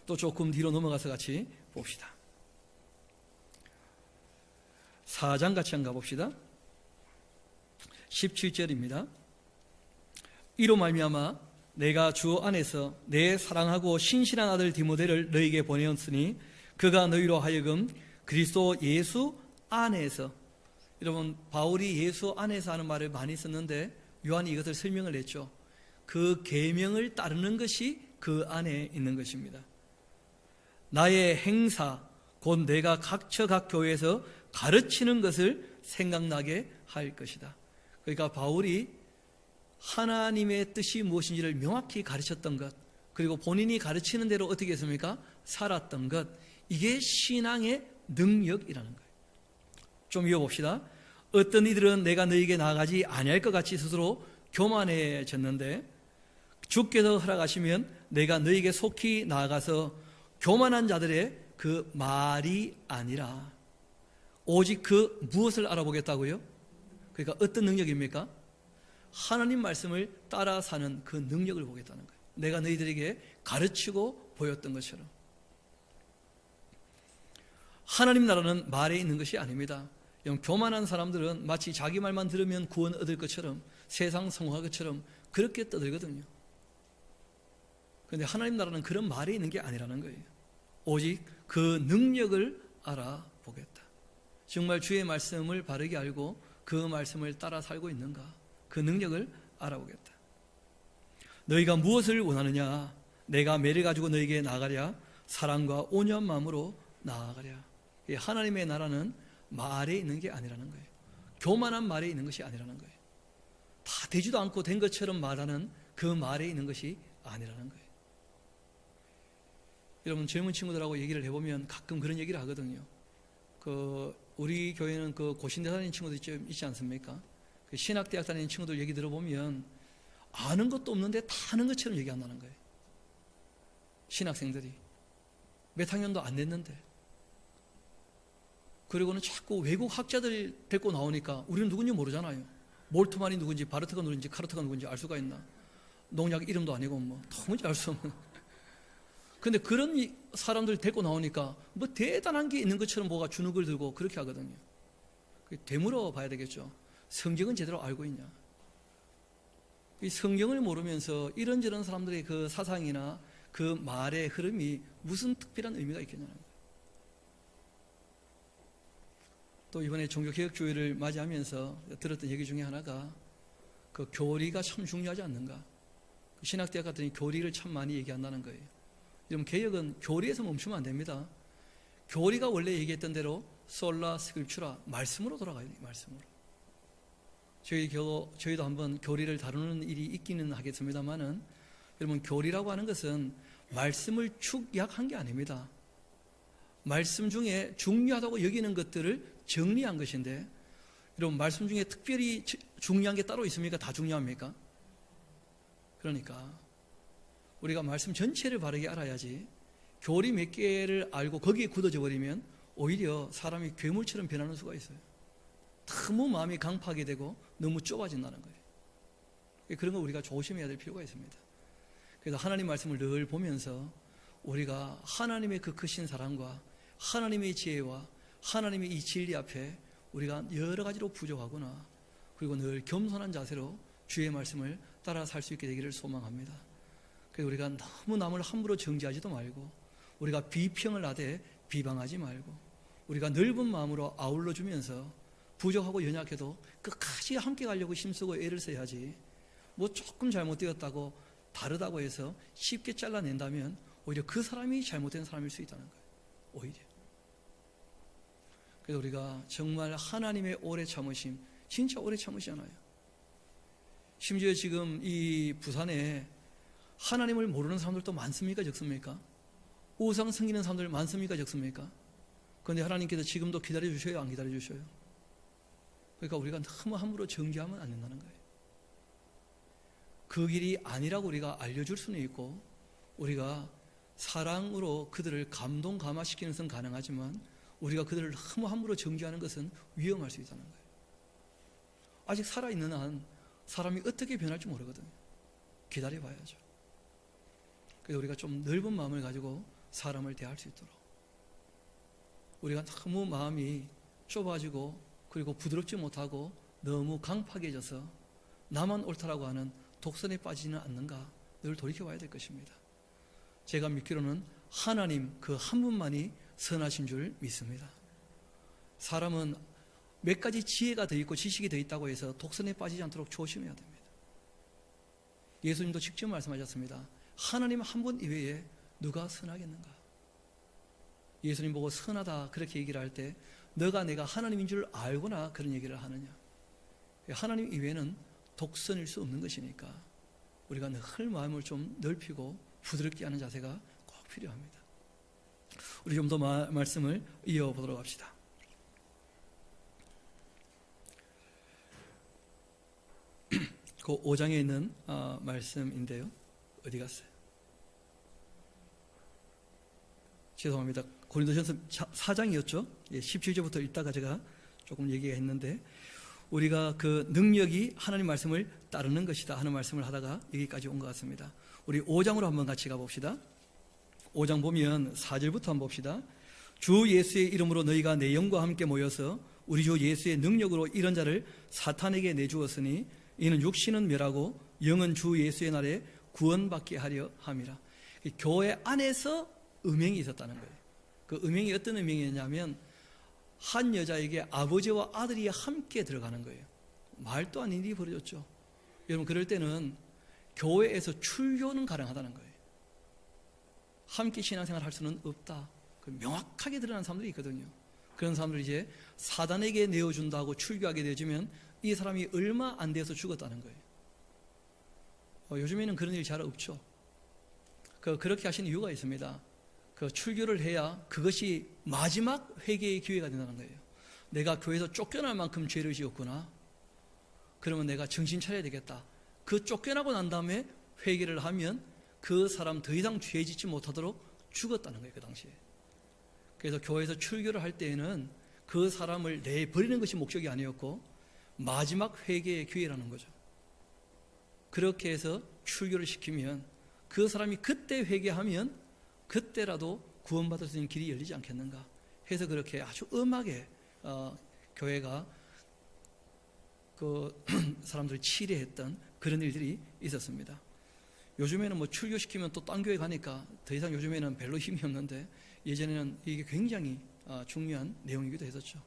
또 조금 뒤로 넘어가서 같이 봅시다. 4장 같이 한번 가봅시다. 17절입니다. 이로 말미암아 내가 주 안에서 내 사랑하고 신실한 아들 디모데를 너희에게 보내었으니 그가 너희로 하여금 그리스도 예수 안에서, 여러분 바울이 예수 안에서 하는 말을 많이 썼는데 요한이 이것을 설명을 했죠. 그 계명을 따르는 것이 그 안에 있는 것입니다. 나의 행사 곧 내가 각처 각 교회에서 가르치는 것을 생각나게 할 것이다. 그러니까 바울이 하나님의 뜻이 무엇인지를 명확히 가르쳤던 것, 그리고 본인이 가르치는 대로 어떻게 했습니까? 살았던 것, 이게 신앙의 능력이라는 거예요. 좀 이어봅시다. 어떤 이들은 내가 너에게 나아가지 아니할 것 같이 스스로 교만해졌는데 주께서 허락하시면 내가 너에게 속히 나아가서 교만한 자들의 그 말이 아니라 오직 그 무엇을 알아보겠다고요? 그러니까 어떤 능력입니까? 하나님 말씀을 따라 사는 그 능력을 보겠다는 거예요. 내가 너희들에게 가르치고 보였던 것처럼. 하나님 나라는 말에 있는 것이 아닙니다. 교만한 사람들은 마치 자기 말만 들으면 구원 얻을 것처럼, 세상 성공할 것처럼 그렇게 떠들거든요. 그런데 하나님 나라는 그런 말에 있는 게 아니라는 거예요. 오직 그 능력을 알아보겠다. 정말 주의 말씀을 바르게 알고 그 말씀을 따라 살고 있는가, 그 능력을 알아보겠다. 너희가 무엇을 원하느냐? 내가 매를 가지고 너희에게 나아가랴. 사랑과 온유한 마음으로 나아가랴. 하나님의 나라는 말에 있는 게 아니라는 거예요. 교만한 말에 있는 것이 아니라는 거예요. 다 되지도 않고 된 것처럼 말하는 그 말에 있는 것이 아니라는 거예요. 여러분, 젊은 친구들하고 얘기를 해보면 가끔 그런 얘기를 하거든요. 우리 교회는 고신대 다니는 친구들 있지 않습니까? 신학대학 다니는 친구들 얘기 들어보면 아는 것도 없는데 다 아는 것처럼 얘기한다는 거예요. 신학생들이 몇 학년도 안 됐는데, 그리고는 자꾸 외국 학자들 데리고 나오니까 우리는 누군지 모르잖아요. 몰트만이 누군지, 바르트가 누군지, 카르트가 누군지 알 수가 있나? 농약 이름도 아니고 도무지 알 수 없는. 근데 그런 사람들 데리고 나오니까 대단한 게 있는 것처럼 뭐가 주눅을 들고 그렇게 하거든요. 되물어 봐야 되겠죠. 성경은 제대로 알고 있냐? 이 성경을 모르면서 이런저런 사람들의 그 사상이나 그 말의 흐름이 무슨 특별한 의미가 있겠냐는 거예요. 또 이번에 종교개혁주의를 맞이하면서 들었던 얘기 중에 하나가 교리가 참 중요하지 않는가? 신학대학 갔더니 교리를 참 많이 얘기한다는 거예요. 여러분, 개혁은 교리에서 멈추면 안 됩니다. 교리가 원래 얘기했던 대로 솔라 스크립추라, 말씀으로 돌아가야 돼요. 말씀으로. 저희도 한번 교리를 다루는 일이 있기는 하겠습니다만은, 여러분, 교리라고 하는 것은 말씀을 축약한 게 아닙니다. 말씀 중에 중요하다고 여기는 것들을 정리한 것인데, 여러분, 말씀 중에 특별히 중요한 게 따로 있습니까? 다 중요합니까? 그러니까 우리가 말씀 전체를 바르게 알아야지, 교리 몇 개를 알고 거기에 굳어져 버리면 오히려 사람이 괴물처럼 변하는 수가 있어요. 너무 마음이 강팍하게 되고 너무 좁아진다는 거예요. 그런 거 우리가 조심해야 될 필요가 있습니다. 그래서 하나님 말씀을 늘 보면서 우리가 하나님의 그 크신 사랑과 하나님의 지혜와 하나님의 이 진리 앞에 우리가 여러 가지로 부족하구나, 그리고 늘 겸손한 자세로 주의 말씀을 따라 살 수 있게 되기를 소망합니다. 그래서 우리가 너무 남을 함부로 정죄하지도 말고, 우리가 비평을 하되 비방하지 말고, 우리가 넓은 마음으로 아울러 주면서 부족하고 연약해도 끝까지 함께 가려고 힘쓰고 애를 써야지, 조금 잘못되었다고 다르다고 해서 쉽게 잘라낸다면 오히려 그 사람이 잘못된 사람일 수 있다는 거예요. 오히려. 그래서 우리가 정말 하나님의 오래 참으심, 진짜 오래 참으시잖아요. 심지어 지금 이 부산에 하나님을 모르는 사람들도 많습니까? 적습니까? 우상 섬기는 사람들 많습니까? 적습니까? 그런데 하나님께서 지금도 기다려주셔요? 안 기다려주셔요? 그러니까 우리가 너무 함부로 정죄하면 안 된다는 거예요. 그 길이 아니라고 우리가 알려줄 수는 있고, 우리가 사랑으로 그들을 감동 감화시키는 것은 가능하지만, 우리가 그들을 너무 함부로 정죄하는 것은 위험할 수 있다는 거예요. 아직 살아있는 한 사람이 어떻게 변할지 모르거든요. 기다려봐야죠. 그래서 우리가 좀 넓은 마음을 가지고 사람을 대할 수 있도록, 우리가 너무 마음이 좁아지고 그리고 부드럽지 못하고 너무 강팍해져서 나만 옳다라고 하는 독선에 빠지지는 않는가, 늘 돌이켜봐야 될 것입니다. 제가 믿기로는 하나님 그 한 분만이 선하신 줄 믿습니다. 사람은 몇 가지 지혜가 더 있고 지식이 더 있다고 해서 독선에 빠지지 않도록 조심해야 됩니다. 예수님도 직접 말씀하셨습니다. 하나님 한 분 이외에 누가 선하겠는가? 예수님 보고 선하다 그렇게 얘기를 할 때 너가 내가 하나님인 줄 알고나 그런 얘기를 하느냐. 하나님 이외에는 독선일 수 없는 것이니까 우리가 늘 마음을 좀 넓히고 부드럽게 하는 자세가 꼭 필요합니다. 우리 좀 더 말씀을 이어보도록 합시다. 그 5장에 있는 말씀인데요. 어디 갔어요? 죄송합니다. 고린도전서 4장이었죠. 17절부터 읽다가 제가 조금 얘기했는데, 우리가 그 능력이 하나님 말씀을 따르는 것이다 하는 말씀을 하다가 여기까지 온 것 같습니다. 우리 5장으로 한번 같이 가봅시다. 5장 보면 4절부터 한번 봅시다. 주 예수의 이름으로 너희가 내 영과 함께 모여서 우리 주 예수의 능력으로 이런 자를 사탄에게 내주었으니 이는 육신은 멸하고 영은 주 예수의 날에 구원받게 하려 함이라. 교회 안에서 음행이 있었다는 거예요. 그 음행이 어떤 음행이었냐면 한 여자에게 아버지와 아들이 함께 들어가는 거예요. 말도 아닌 일이 벌어졌죠. 여러분, 그럴 때는 교회에서 출교는 가능하다는 거예요. 함께 신앙생활을 할 수는 없다. 명확하게 드러난 사람들이 있거든요. 그런 사람들이 이제 사단에게 내어준다고 출교하게 되어지면 이 사람이 얼마 안 돼서 죽었다는 거예요. 요즘에는 그런 일이 잘 없죠. 그렇게 하신 이유가 있습니다. 출교를 해야 그것이 마지막 회개의 기회가 된다는 거예요. 내가 교회에서 쫓겨날 만큼 죄를 지었구나. 그러면 내가 정신 차려야 되겠다. 그 쫓겨나고 난 다음에 회개를 하면 그 사람 더 이상 죄 짓지 못하도록 죽었다는 거예요, 그 당시에. 그래서 교회에서 출교를 할 때에는 그 사람을 내버리는 것이 목적이 아니었고 마지막 회개의 기회라는 거죠. 그렇게 해서 출교를 시키면 그 사람이 그때 회개하면 그때라도 구원받을 수 있는 길이 열리지 않겠는가 해서 그렇게 아주 엄하게 교회가 그 사람들을 치료했던 그런 일들이 있었습니다. 요즘에는 뭐 출교시키면 또 딴 교회 가니까 더 이상 요즘에는 별로 힘이 없는데 예전에는 이게 굉장히 중요한 내용이기도 했었죠.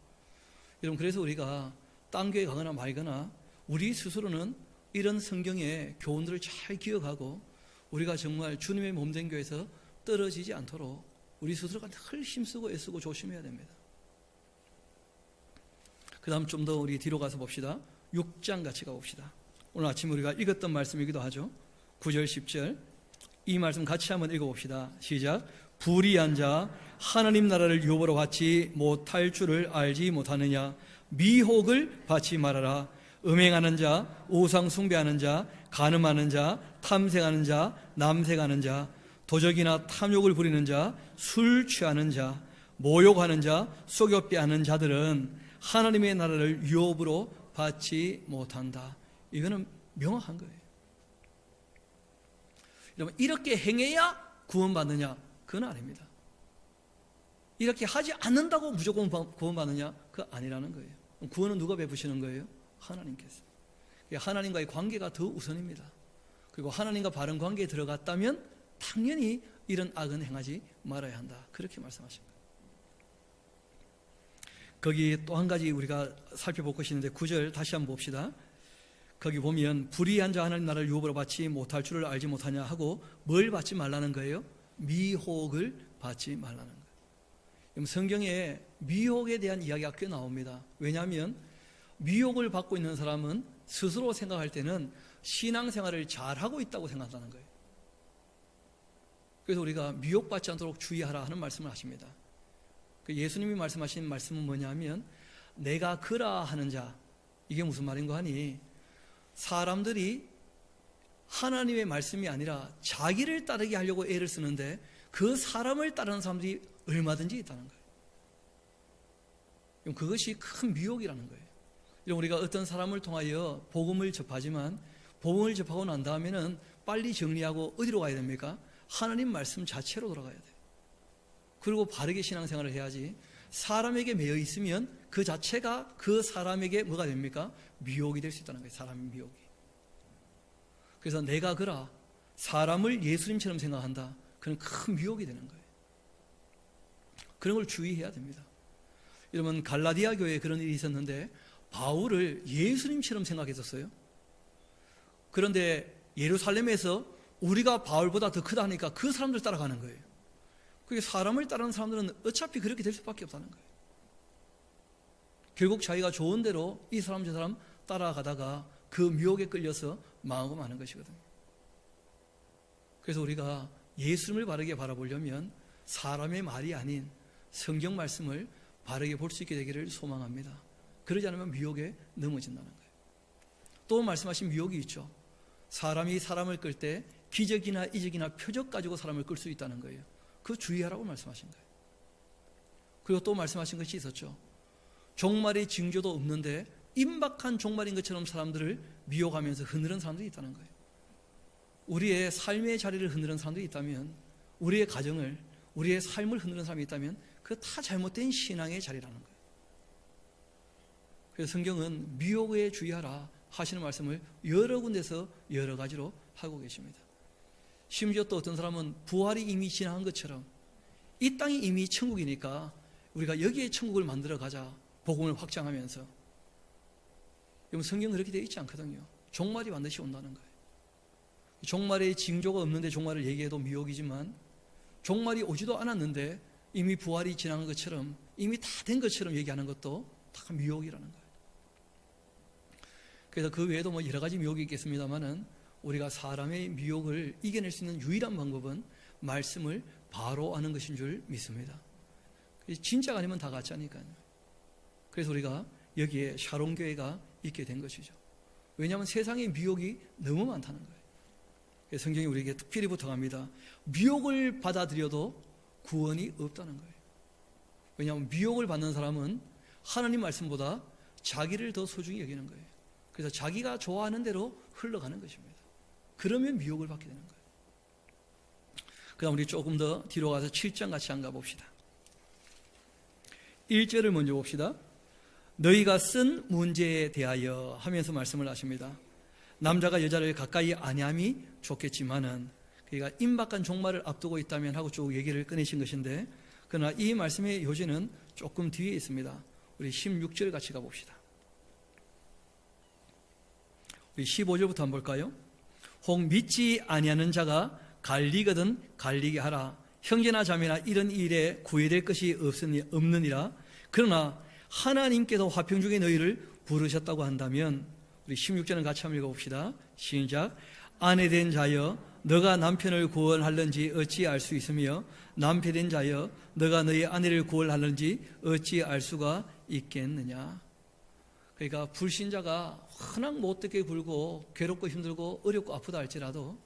여러분, 그래서 우리가 딴 교회 가거나 말거나 우리 스스로는 이런 성경의 교훈들을 잘 기억하고 우리가 정말 주님의 몸된 교회에서 떨어지지 않도록 우리 스스로가 늘 힘쓰고 애쓰고 조심해야 됩니다. 그 다음 좀 더 우리 뒤로 가서 봅시다. 6장 같이 가봅시다. 오늘 아침 우리가 읽었던 말씀이기도 하죠. 9절 10절 이 말씀 같이 한번 읽어봅시다. 시작. 불의한 자 하나님 나라를 유업으로 받지 못할 줄을 알지 못하느냐. 미혹을 받지 말아라. 음행하는 자, 우상 숭배하는 자, 간음하는 자, 탐색하는 자, 남색하는 자, 도적이나 탐욕을 부리는 자, 술 취하는 자, 모욕하는 자, 속여빼하는 자들은 하나님의 나라를 유업으로 받지 못한다. 이거는 명확한 거예요. 여러분, 이렇게 행해야 구원받느냐? 그건 아닙니다. 이렇게 하지 않는다고 무조건 구원받느냐? 그건 아니라는 거예요. 구원은 누가 베푸시는 거예요? 하나님께서. 하나님과의 관계가 더 우선입니다. 그리고 하나님과 바른 관계에 들어갔다면 당연히 이런 악은 행하지 말아야 한다. 그렇게 말씀하십니다. 거기 또 한 가지 우리가 살펴볼 것이 있는데 9절 다시 한번 봅시다. 거기 보면 불의한 자 하나님 나라를 유업으로 받지 못할 줄을 알지 못하냐 하고 뭘 받지 말라는 거예요? 미혹을 받지 말라는 거예요. 성경에 미혹에 대한 이야기가 꽤 나옵니다. 왜냐하면 미혹을 받고 있는 사람은 스스로 생각할 때는 신앙생활을 잘하고 있다고 생각한다는 거예요. 그래서 우리가 미혹받지 않도록 주의하라 하는 말씀을 하십니다. 예수님이 말씀하신 말씀은 뭐냐면 내가 그라 하는 자, 이게 무슨 말인가 하니 사람들이 하나님의 말씀이 아니라 자기를 따르게 하려고 애를 쓰는데 그 사람을 따르는 사람들이 얼마든지 있다는 거예요. 그것이 큰 미혹이라는 거예요. 우리가 어떤 사람을 통하여 복음을 접하지만 복음을 접하고 난 다음에는 빨리 정리하고 어디로 가야 됩니까? 하나님 말씀 자체로 돌아가야 돼요. 그리고 바르게 신앙생활을 해야지 사람에게 매여 있으면 그 자체가 그 사람에게 뭐가 됩니까? 미혹이 될 수 있다는 거예요. 사람의 미혹이. 그래서 내가 그라 사람을 예수님처럼 생각한다. 그건 큰 미혹이 되는 거예요. 그런 걸 주의해야 됩니다. 여러분, 갈라디아 교회에 그런 일이 있었는데 바울을 예수님처럼 생각했었어요. 그런데 예루살렘에서 우리가 바울보다 더 크다니까 그 사람들 따라가는 거예요. 그게 사람을 따르는 사람들은 어차피 그렇게 될 수밖에 없다는 거예요. 결국 자기가 좋은 대로 이 사람 저 사람 따라가다가 그 미혹에 끌려서 망하고 마는 것이거든요. 그래서 우리가 예수님을 바르게 바라보려면 사람의 말이 아닌 성경 말씀을 바르게 볼 수 있게 되기를 소망합니다. 그러지 않으면 미혹에 넘어진다는 거예요. 또 말씀하신 미혹이 있죠. 사람이 사람을 끌 때 기적이나 이적이나 표적 가지고 사람을 끌 수 있다는 거예요. 그거 주의하라고 말씀하신 거예요. 그리고 또 말씀하신 것이 있었죠. 종말의 징조도 없는데 임박한 종말인 것처럼 사람들을 미혹하면서 흔드는 사람들이 있다는 거예요. 우리의 삶의 자리를 흔드는 사람들이 있다면, 우리의 가정을, 우리의 삶을 흔드는 사람이 있다면 그거 다 잘못된 신앙의 자리라는 거예요. 그래서 성경은 미혹에 주의하라 하시는 말씀을 여러 군데서 여러 가지로 하고 계십니다. 심지어 또 어떤 사람은 부활이 이미 지나간 것처럼 이 땅이 이미 천국이니까 우리가 여기에 천국을 만들어 가자, 복음을 확장하면서. 여러분, 성경은 그렇게 되어 있지 않거든요. 종말이 반드시 온다는 거예요. 종말의 징조가 없는데 종말을 얘기해도 미혹이지만, 종말이 오지도 않았는데 이미 부활이 지나간 것처럼, 이미 다 된 것처럼 얘기하는 것도 다 미혹이라는 거예요. 그래서 그 외에도 뭐 여러 가지 미혹이 있겠습니다만은, 우리가 사람의 미혹을 이겨낼 수 있는 유일한 방법은 말씀을 바로 아는 것인 줄 믿습니다. 진짜가 아니면 다 가짜니까요. 그래서 우리가 여기에 샤론교회가 있게 된 것이죠. 왜냐하면 세상에 미혹이 너무 많다는 거예요. 그래서 성경이 우리에게 특별히 부탁합니다. 미혹을 받아들여도 구원이 없다는 거예요. 왜냐하면 미혹을 받는 사람은 하나님 말씀보다 자기를 더 소중히 여기는 거예요. 그래서 자기가 좋아하는 대로 흘러가는 것입니다. 그러면 미혹을 받게 되는 거예요. 그 다음 우리 조금 더 뒤로 가서 7장 같이 한가 봅시다. 1절을 먼저 봅시다. 너희가 쓴 문제에 대하여 하면서 말씀을 하십니다. 남자가 여자를 가까이 아니함이 좋겠지만은, 그러니까 임박한 종말을 앞두고 있다면 하고 쭉 얘기를 꺼내신 것인데, 그러나 이 말씀의 요지는 조금 뒤에 있습니다. 우리 16절 같이 가봅시다. 우리 15절부터 한번 볼까요? 혹 믿지 아니하는 자가 갈리거든 갈리게 하라. 형제나 자매나 이런 일에 구애될 것이 없느니라. 그러나 하나님께서 화평 중에 너희를 부르셨다고 한다면, 우리 16절은 같이 한번 읽어봅시다. 시작. 아내된 자여 너가 남편을 구원할는지 어찌 알 수 있으며, 남편된 자여 너가 너희 아내를 구원할는지 어찌 알 수가 있겠느냐. 그러니까 불신자가 흔한 못되게 굴고 괴롭고 힘들고 어렵고 아프다 할지라도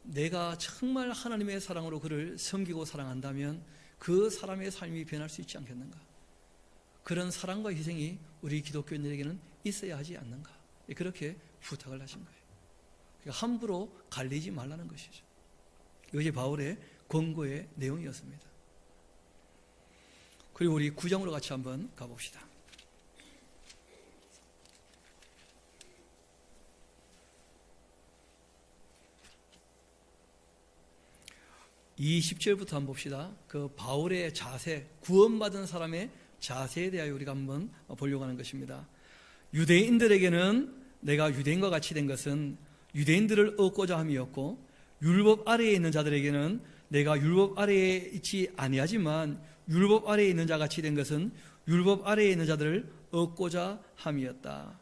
내가 정말 하나님의 사랑으로 그를 섬기고 사랑한다면 그 사람의 삶이 변할 수 있지 않겠는가. 그런 사랑과 희생이 우리 기독교인들에게는 있어야 하지 않는가. 그렇게 부탁을 하신 거예요. 그러니까 함부로 갈리지 말라는 것이죠. 이것이 바울의 권고의 내용이었습니다. 그리고 우리 9장으로 같이 한번 가봅시다. 20절부터 한번 봅시다. 그 바울의 자세, 구원받은 사람의 자세에 대하여 우리가 한번 보려고 하는 것입니다. 유대인들에게는 내가 유대인과 같이 된 것은 유대인들을 얻고자 함이었고, 율법 아래에 있는 자들에게는 내가 율법 아래에 있지 아니하지만 율법 아래에 있는 자같이 된 것은 율법 아래에 있는 자들을 얻고자 함이었다.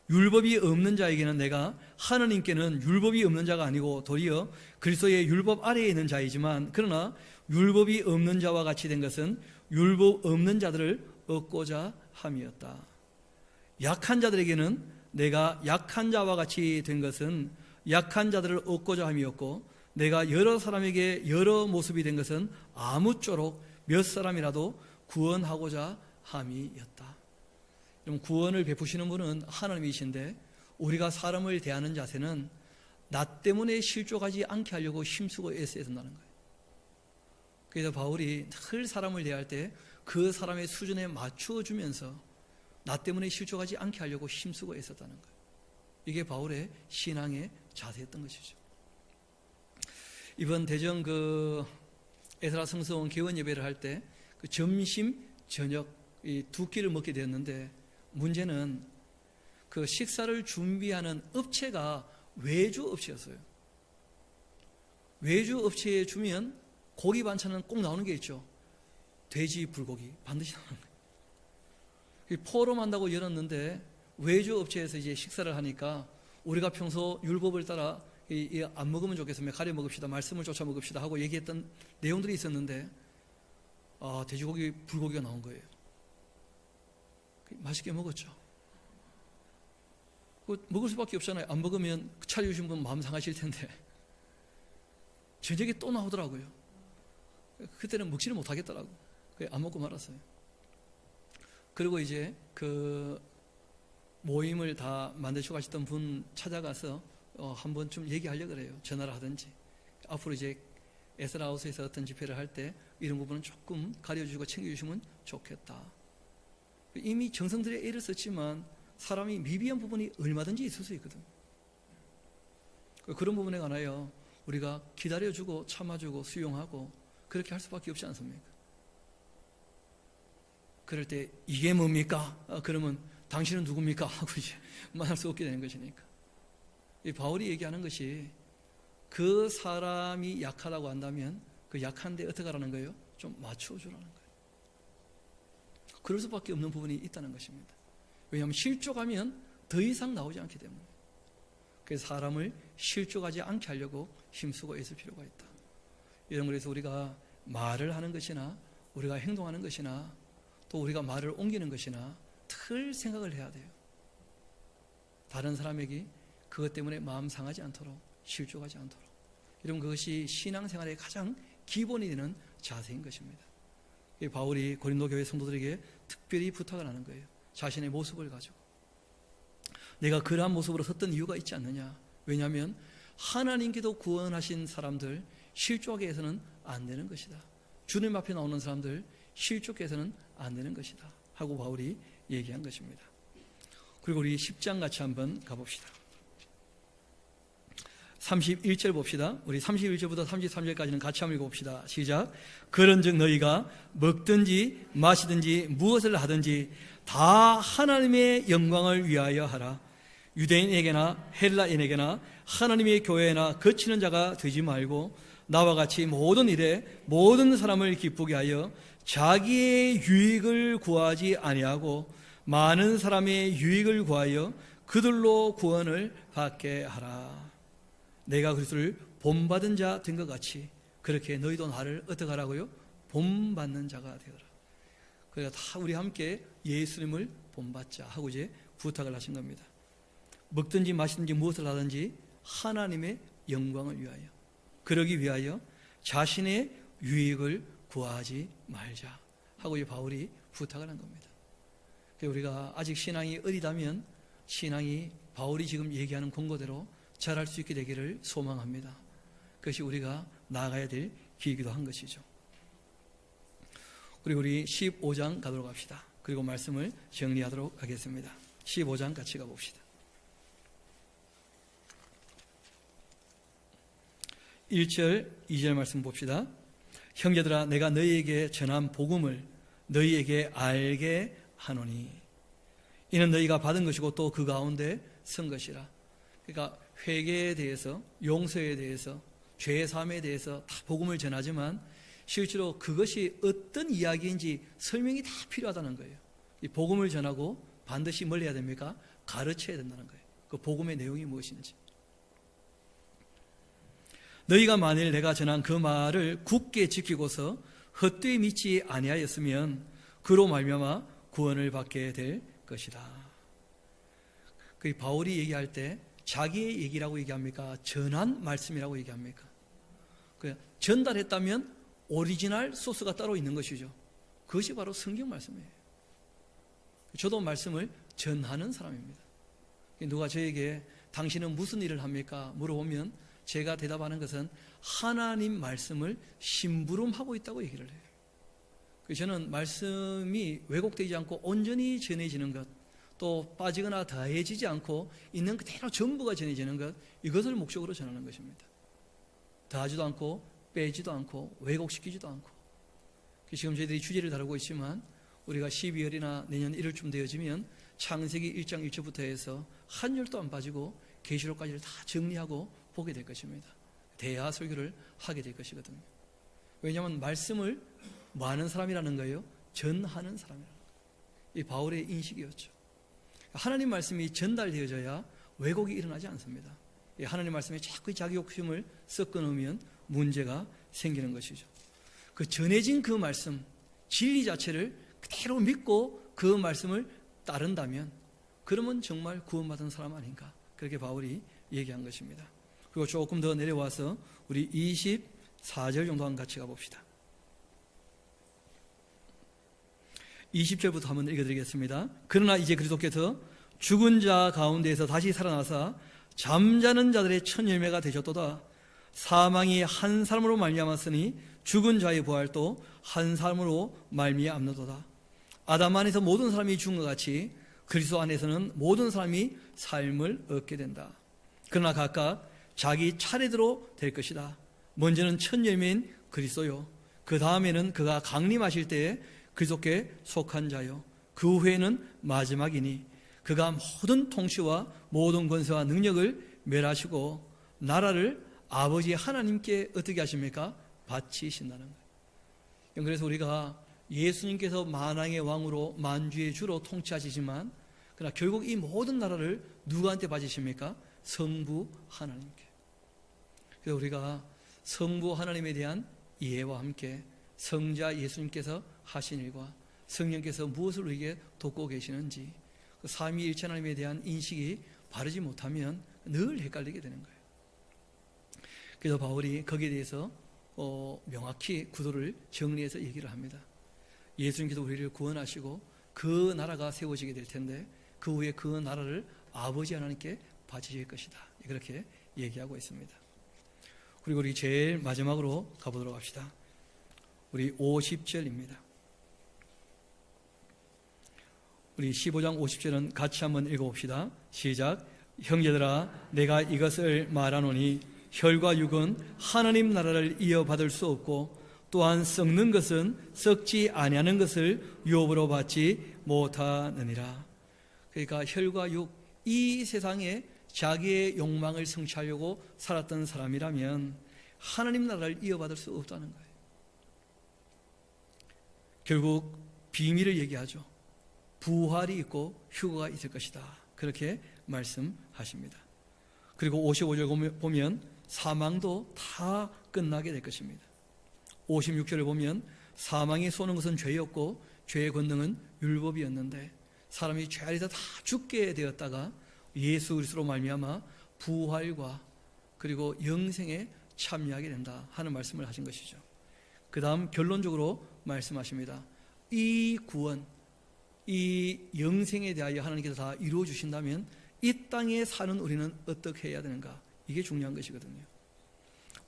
율법이 없는 자에게는 내가 하나님께는 율법이 없는 자가 아니고 도리어 그리스도의 율법 아래에 있는 자이지만, 그러나 율법이 없는 자와 같이 된 것은 율법 없는 자들을 얻고자 함이었다. 약한 자들에게는 내가 약한 자와 같이 된 것은 약한 자들을 얻고자 함이었고, 내가 여러 사람에게 여러 모습이 된 것은 아무쪼록 몇 사람이라도 구원하고자 함이었다. 구원을 베푸시는 분은 하나님이신데, 우리가 사람을 대하는 자세는 나 때문에 실족하지 않게 하려고 힘쓰고 애써야 된다는 거예요. 그래서 바울이 늘 사람을 대할 때 그 사람의 수준에 맞추어주면서 나 때문에 실족하지 않게 하려고 힘쓰고 애썼다는 거예요. 이게 바울의 신앙의 자세였던 것이죠. 이번 대전 에스라 성서원 개원 예배를 할 때 그 점심, 저녁 이 두 끼를 먹게 되었는데, 문제는 그 식사를 준비하는 업체가 외주 업체였어요. 외주 업체에 주면 고기 반찬은 꼭 나오는 게 있죠. 돼지, 불고기 반드시 나오는 거예요. 포럼 한다고 열었는데 외주 업체에서 이제 식사를 하니까 우리가 평소 율법을 따라 안 먹으면 좋겠으면 가려 먹읍시다, 말씀을 쫓아 먹읍시다 하고 얘기했던 내용들이 있었는데 돼지고기, 불고기가 나온 거예요. 맛있게 먹었죠. 먹을 수밖에 없잖아요. 안 먹으면 차려주신 분 마음 상하실 텐데 저녁에 또 나오더라고요. 그때는 먹지를 못하겠더라고. 안 먹고 말았어요. 그리고 이제 그 모임을 다 만드시고 가셨던 분 찾아가서 한번 좀 얘기하려고 그래요. 전화를 하든지. 앞으로 이제 에스라하우스에서 어떤 집회를 할 때 이런 부분은 조금 가려주시고 챙겨주시면 좋겠다. 이미 정성들의 애를 썼지만 사람이 미비한 부분이 얼마든지 있을 수 있거든. 그런 부분에 관하여 우리가 기다려주고 참아주고 수용하고 그렇게 할 수밖에 없지 않습니까? 그럴 때 이게 뭡니까? 그러면 당신은 누굽니까? 하고 이제 말할 수 없게 되는 것이니까. 이 바울이 얘기하는 것이 그 사람이 약하다고 한다면 그 약한데 어떻게 하라는 거예요? 좀 맞춰주라는 거예요. 그럴 수밖에 없는 부분이 있다는 것입니다. 왜냐하면 실족하면 더 이상 나오지 않기 때문에. 그래서 사람을 실족하지 않게 하려고 힘쓰고 애쓸 필요가 있다. 이런 거에서 우리가 말을 하는 것이나 우리가 행동하는 것이나 또 우리가 말을 옮기는 것이나 늘 생각을 해야 돼요. 다른 사람에게 그것 때문에 마음 상하지 않도록, 실족하지 않도록. 이런 그것이 신앙생활의 가장 기본이 되는 자세인 것입니다. 바울이 고린도 교회 성도들에게 특별히 부탁을 하는 거예요. 자신의 모습을 가지고. 내가 그러한 모습으로 섰던 이유가 있지 않느냐. 왜냐하면 하나님께도 구원하신 사람들 실족하게 해서는 안 되는 것이다. 주님 앞에 나오는 사람들 실족해 해서는 안 되는 것이다 하고 바울이 얘기한 것입니다. 그리고 우리 10장 같이 한번 가봅시다. 31절 봅시다. 우리 31절부터 33절까지는 같이 한번 읽어봅시다. 시작. 그런즉 너희가 먹든지 마시든지 무엇을 하든지 다 하나님의 영광을 위하여 하라. 유대인에게나 헬라인에게나 하나님의 교회나 거치는 자가 되지 말고 나와 같이 모든 일에 모든 사람을 기쁘게 하여 자기의 유익을 구하지 아니하고 많은 사람의 유익을 구하여 그들로 구원을 받게 하라. 내가 그리스도를 본받은 자 된 것 같이 그렇게 너희도 나를 어떻게 하라고요? 본받는 자가 되어라. 그러니까 다 우리 함께 예수님을 본받자 하고 이제 부탁을 하신 겁니다. 먹든지 마시든지 무엇을 하든지 하나님의 영광을 위하여, 그러기 위하여 자신의 유익을 구하지 말자 하고 이제 바울이 부탁을 한 겁니다. 우리가 아직 신앙이 어리다면 신앙이 바울이 지금 얘기하는 권고대로 잘할 수 있게 되기를 소망합니다. 그것이 우리가 나아가야 될 길이기도 한 것이죠. 그리고 우리 15장 가도록 합시다. 그리고 말씀을 정리하도록 하겠습니다. 15장 같이 가봅시다. 1절, 2절 말씀 봅시다. 형제들아, 내가 너희에게 전한 복음을 너희에게 알게 하노니 이는 너희가 받은 것이고 또 그 가운데 선 것이라. 그러니까 회개에 대해서, 용서에 대해서, 죄 사함에 대해서 다 복음을 전하지만 실제로 그것이 어떤 이야기인지 설명이 다 필요하다는 거예요. 이 복음을 전하고 반드시 뭘 해야 됩니까? 가르쳐야 된다는 거예요. 그 복음의 내용이 무엇인지. 너희가 만일 내가 전한 그 말을 굳게 지키고서 헛되이 믿지 아니하였으면 그로 말미암아 구원을 받게 될 것이다. 그 바울이 얘기할 때 자기의 얘기라고 얘기합니까? 전한 말씀이라고 얘기합니까? 전달했다면 오리지널 소스가 따로 있는 것이죠. 그것이 바로 성경 말씀이에요. 저도 말씀을 전하는 사람입니다. 누가 저에게 당신은 무슨 일을 합니까? 물어보면 제가 대답하는 것은 하나님 말씀을 심부름하고 있다고 얘기를 해요. 저는 말씀이 왜곡되지 않고 온전히 전해지는 것, 또 빠지거나 더해지지 않고 있는 그대로 전부가 전해지는 것, 이것을 목적으로 전하는 것입니다. 더하지도 않고 빼지도 않고 왜곡시키지도 않고. 지금 저희들이 주제를 다루고 있지만 우리가 12월이나 내년 1월쯤 되어지면 창세기 1장 1절부터 해서 한 절도 안 빠지고 계시록까지를 다 정리하고 보게 될 것입니다. 대화 설교를 하게 될 것이거든요. 왜냐하면 말씀을 뭐 하는 사람이라는 거예요? 전하는 사람이라는 거예요. 이 바울의 인식이었죠. 하나님 말씀이 전달되어져야 왜곡이 일어나지 않습니다. 하나님 말씀에 자꾸 자기 욕심을 섞어 놓으면 문제가 생기는 것이죠. 그 전해진 그 말씀, 진리 자체를 그대로 믿고 그 말씀을 따른다면 그러면 정말 구원받은 사람 아닌가, 그렇게 바울이 얘기한 것입니다. 그리고 조금 더 내려와서 우리 24절 정도 한번 같이 가봅시다. 20절부터 한번 읽어드리겠습니다. 그러나 이제 그리스도께서 죽은 자 가운데에서 다시 살아나사 잠자는 자들의 첫 열매가 되셨도다. 사망이 한 사람으로 말미암았으니 죽은 자의 부활도 한 사람으로 말미암노도다. 아담 안에서 모든 사람이 죽은 것 같이 그리스도 안에서는 모든 사람이 삶을 얻게 된다. 그러나 각각 자기 차례대로 될 것이다. 먼저는 첫 열매인 그리스도요, 그 다음에는 그가 강림하실 때에 그리스도께 속한 자요, 그 후에는 마지막이니 그가 모든 통치와 모든 권세와 능력을 멸하시고 나라를 아버지 하나님께 어떻게 하십니까? 바치신다는 거예요. 그래서 우리가 예수님께서 만왕의 왕으로 만주의 주로 통치하시지만 그러나 결국 이 모든 나라를 누구한테 바치십니까? 성부 하나님께. 그래서 우리가 성부 하나님에 대한 이해와 함께 성자 예수님께서 하신 일과 성령께서 무엇을 우리에게 돕고 계시는지, 그 삼위일체 하나님에 대한 인식이 바르지 못하면 늘 헷갈리게 되는 거예요. 그래서 바울이 거기에 대해서 명확히 구도를 정리해서 얘기를 합니다. 예수님께서 우리를 구원하시고 그 나라가 세워지게 될 텐데 그 후에 그 나라를 아버지 하나님께 바치실 것이다, 그렇게 얘기하고 있습니다. 그리고 우리 제일 마지막으로 가보도록 합시다. 우리 50절입니다. 우리 15장 50절은 같이 한번 읽어봅시다. 시작. 형제들아, 내가 이것을 말하노니 혈과 육은 하나님 나라를 이어받을 수 없고 또한 썩는 것은 썩지 아니하는 것을 유업으로 받지 못하느니라. 그러니까 혈과 육, 이 세상에 자기의 욕망을 성취하려고 살았던 사람이라면 하나님 나라를 이어받을 수 없다는 거예요. 결국 비밀을 얘기하죠. 부활이 있고 휴거가 있을 것이다, 그렇게 말씀하십니다. 그리고 55절 보면 사망도 다 끝나게 될 것입니다. 56절을 보면 사망이 쏘는 것은 죄였고 죄의 권능은 율법이었는데 사람이 죄 아래서 다 죽게 되었다가 예수 그리스도로 말미암아 부활과 그리고 영생에 참여하게 된다 하는 말씀을 하신 것이죠. 그 다음 결론적으로 말씀하십니다. 이 구원, 이 영생에 대하여 하나님께서 다 이루어 주신다면 이 땅에 사는 우리는 어떻게 해야 되는가, 이게 중요한 것이거든요.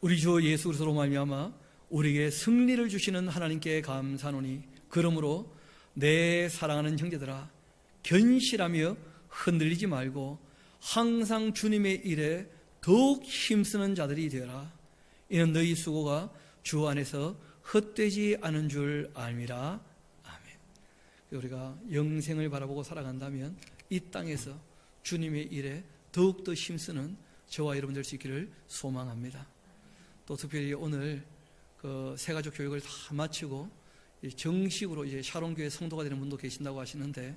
우리 주 예수 그리스도로 말미암아 우리에게 승리를 주시는 하나님께 감사하노니 그러므로 내 사랑하는 형제들아, 견실하며 흔들리지 말고 항상 주님의 일에 더욱 힘쓰는 자들이 되어라. 이는 너희 수고가 주 안에서 헛되지 않은 줄 알미라. 아멘. 우리가 영생을 바라보고 살아간다면 이 땅에서 주님의 일에 더욱더 힘쓰는 저와 여러분 될 수 있기를 소망합니다. 또 특별히 오늘 그 새가족 교육을 다 마치고 정식으로 이제 샤론교회 성도가 되는 분도 계신다고 하시는데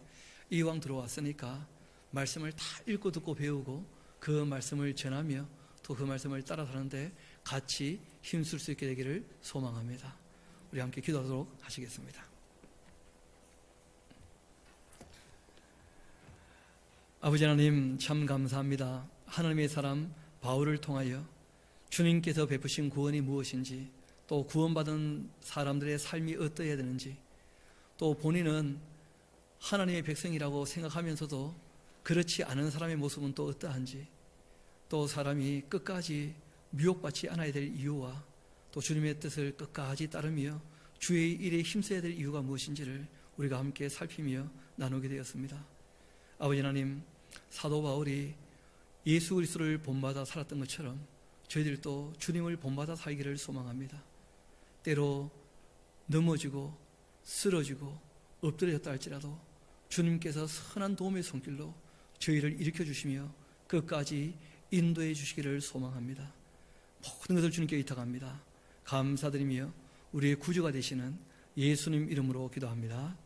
이왕 들어왔으니까 말씀을 다 읽고 듣고 배우고 그 말씀을 전하며 또 그 말씀을 따라 사는데 같이 힘쓸 수 있게 되기를 소망합니다. 우리 함께 기도하도록 하시겠습니다. 아버지 하나님, 참 감사합니다. 하나님의 사람 바울을 통하여 주님께서 베푸신 구원이 무엇인지, 또 구원받은 사람들의 삶이 어떠해야 되는지, 또 본인은 하나님의 백성이라고 생각하면서도 그렇지 않은 사람의 모습은 또 어떠한지, 또 사람이 끝까지 미혹받지 않아야 될 이유와 또 주님의 뜻을 끝까지 따르며 주의 일에 힘써야 될 이유가 무엇인지를 우리가 함께 살피며 나누게 되었습니다. 아버지 하나님, 사도 바울이 예수 그리스도를 본받아 살았던 것처럼 저희들도 주님을 본받아 살기를 소망합니다. 때로 넘어지고 쓰러지고 엎드려졌다 할지라도 주님께서 선한 도움의 손길로 저희를 일으켜 주시며 끝까지 인도해 주시기를 소망합니다. 모든 것을 주님께 의탁합니다. 감사드리며 우리의 구주가 되시는 예수님 이름으로 기도합니다.